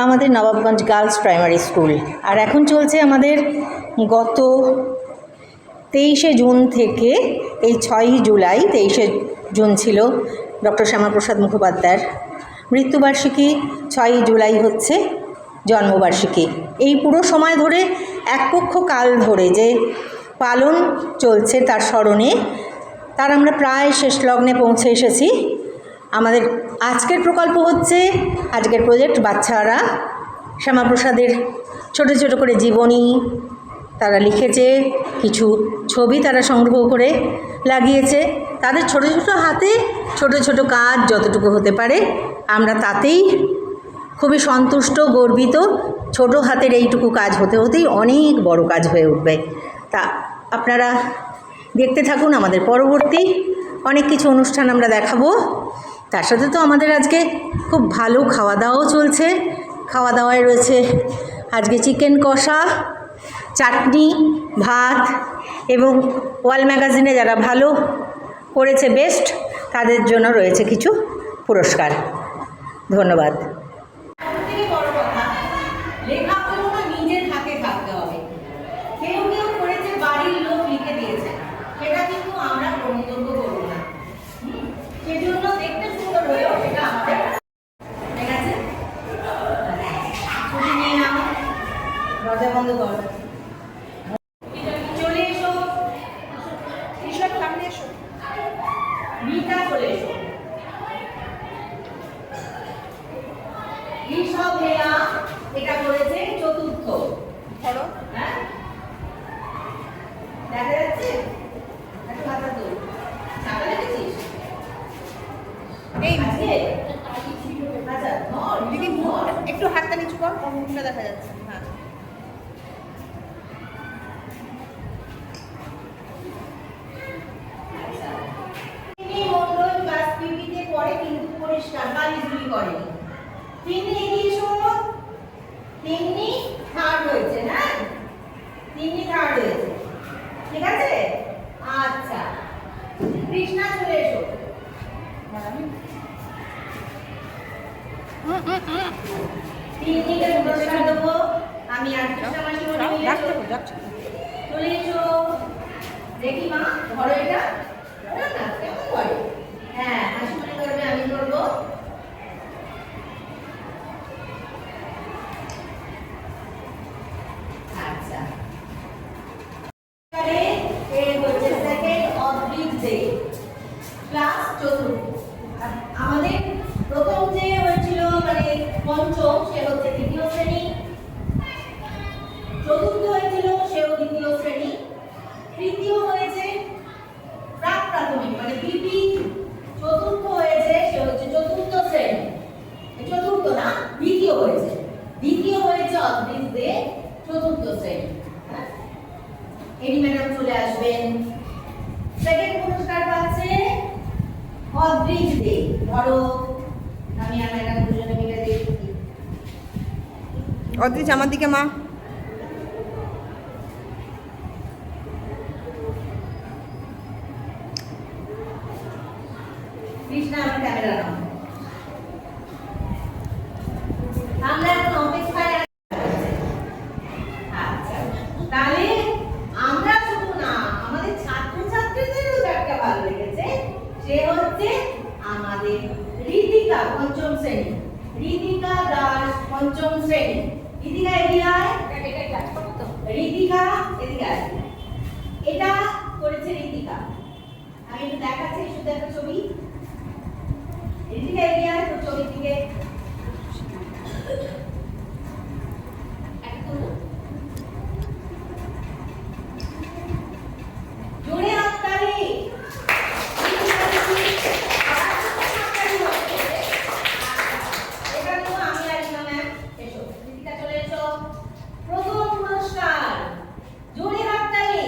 আমাদের Nawabganj girls primary school. আর এখন চলছে আমাদের গত 23শে জুন থেকে এই 6ই জুলাই, 23শে জুন ছিল ডক্টর শ্যামাপ্রসাদ মুখোপাধ্যায়ের মৃত্যুবার্ষিকী, 6ই জুলাই হচ্ছে জন্মবার্ষিকী। এই পুরো সময় ধরে এক পক্ষ কাল ধরে যে পালন চলছে তার স্মরণে, তার আমরা প্রায় শেষ লগ্নে পৌঁছে এসেছি। আমাদের আজকের প্রকল্প হচ্ছে, আজকের প্রজেক্ট, বাচ্চারা শ্যামাপ্রসাদের ছোট ছোট করে জীবনী তারা লিখেছে, কিছু ছবি তারা সংগ্রহ করে লাগিয়েছে। তাদের ছোট ছোট হাতে ছোট ছোট কাজ যতটুকু হতে পারে আমরা তাতেই খুবই সন্তুষ্ট, গর্বিত। ছোট হাতের এইটুকু কাজ হতে হতেই অনেক বড় কাজ হয়ে উঠবে। তা আপনারা দেখতে থাকুন, আমাদের পরবর্তী অনেক কিছু অনুষ্ঠান আমরা দেখাবো। তার সাথে তো আমাদের আজকে খুব ভালো খাওয়া দাওয়াও চলছে। খাওয়া দাওয়ায় রয়েছে আজকে চিকেন কষা, চাটনি, ভাত এবং ওয়াল ম্যাগাজিনে যারা ভালো করেছে বেস্ট, তাদের জন্য রয়েছে কিছু পুরস্কার। ধন্যবাদ। চলে এসো, ঈশ্বর সামনে এসো, মিতা চলে এসো, ঋষভ হেয়া এটা করেছে চতুর্থ। ধরো, হ্যাঁ দেখা যাচ্ছে, একটু হাতটা তোল। চাপা লেগেছিস এই আছে? আচ্ছা ধর দিদি, একটু হাতটা নিচু কর, মুখটা দেখা যাচ্ছে। হ্যাঁ তিন্নি থার্ড হয়েছে, না তিন্নি থার্ড হয়েছে, ঠিক আছে? আচ্ছা কৃষ্ণা চলে এসো। তিন্নিকে পুরস্কার দেবো আমি আর কৃষ্ণা মাসি চলে এসো। দেখি মা, ধরো এটা, না কেমন করে? হ্যাঁ হাসি মনে করবে, আমি করবো। আমাদের প্রথম যে হয়েছিল মানে পঞ্চম, সে হচ্ছে তৃতীয় শ্রেণী। চতুর্থ হয়েছিল সেও দ্বিতীয় শ্রেণী। তৃতীয় হয়েছে প্রাক প্রাথমিক মানে পিপি। চতুর্থ হয়েছে সে হচ্ছে চতুর্থ শ্রেণী, চতুর্থ না দ্বিতীয় হয়েছে, দ্বিতীয় হয়েছে অদ্রিজ দে, চতুর্থ শ্রেণী। এডি ম্যাডাম চলে আসবেন। সেকেন্ড পুরস্কার পাচ্ছে অদ্রিজ দে। ধরো আমি আর ম্যাডাম দুজনে মিলে দেখি। অদ্রিজ আমার দিকে মা। কৃষ্ণা আমার ক্যামেরা নাও। আমরা এখন অপেক্ষায়। আচ্ছা তাহলে আমরা শুধু না, আমাদের ছাত্রছাত্রীদেরও যাকে ভালো লেগেছে সে হচ্ছে আমাদের ঋতিকা, পঞ্চম শ্রেণী। ঋতিকা দাস, পঞ্চম শ্রেণী। ঋতিকা এদিকে আয়। ঋতিকা এদিকে আয়। এটা করেছে ঋতিকা। আমি একটু দেখাচ্ছি, শুধু একটা ছবি। ঋতিকা এদিকে আয়, তোর ছবির দিকে জোরে হাততালি। এটা তো আমি আর ইমা ম্যাম। এসো ঋতিকা চলে এসো। প্রথম পুরস্কার, জোরে হাততালি।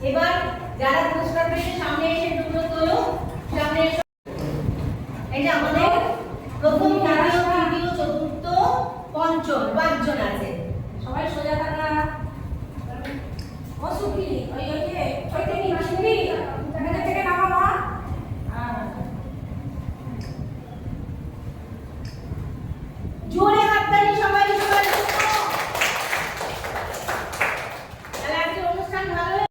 এবার যারা পুরস্কার পেয়েছে সামনে এসে দুটো তোলো, সামনে এসো। এই যে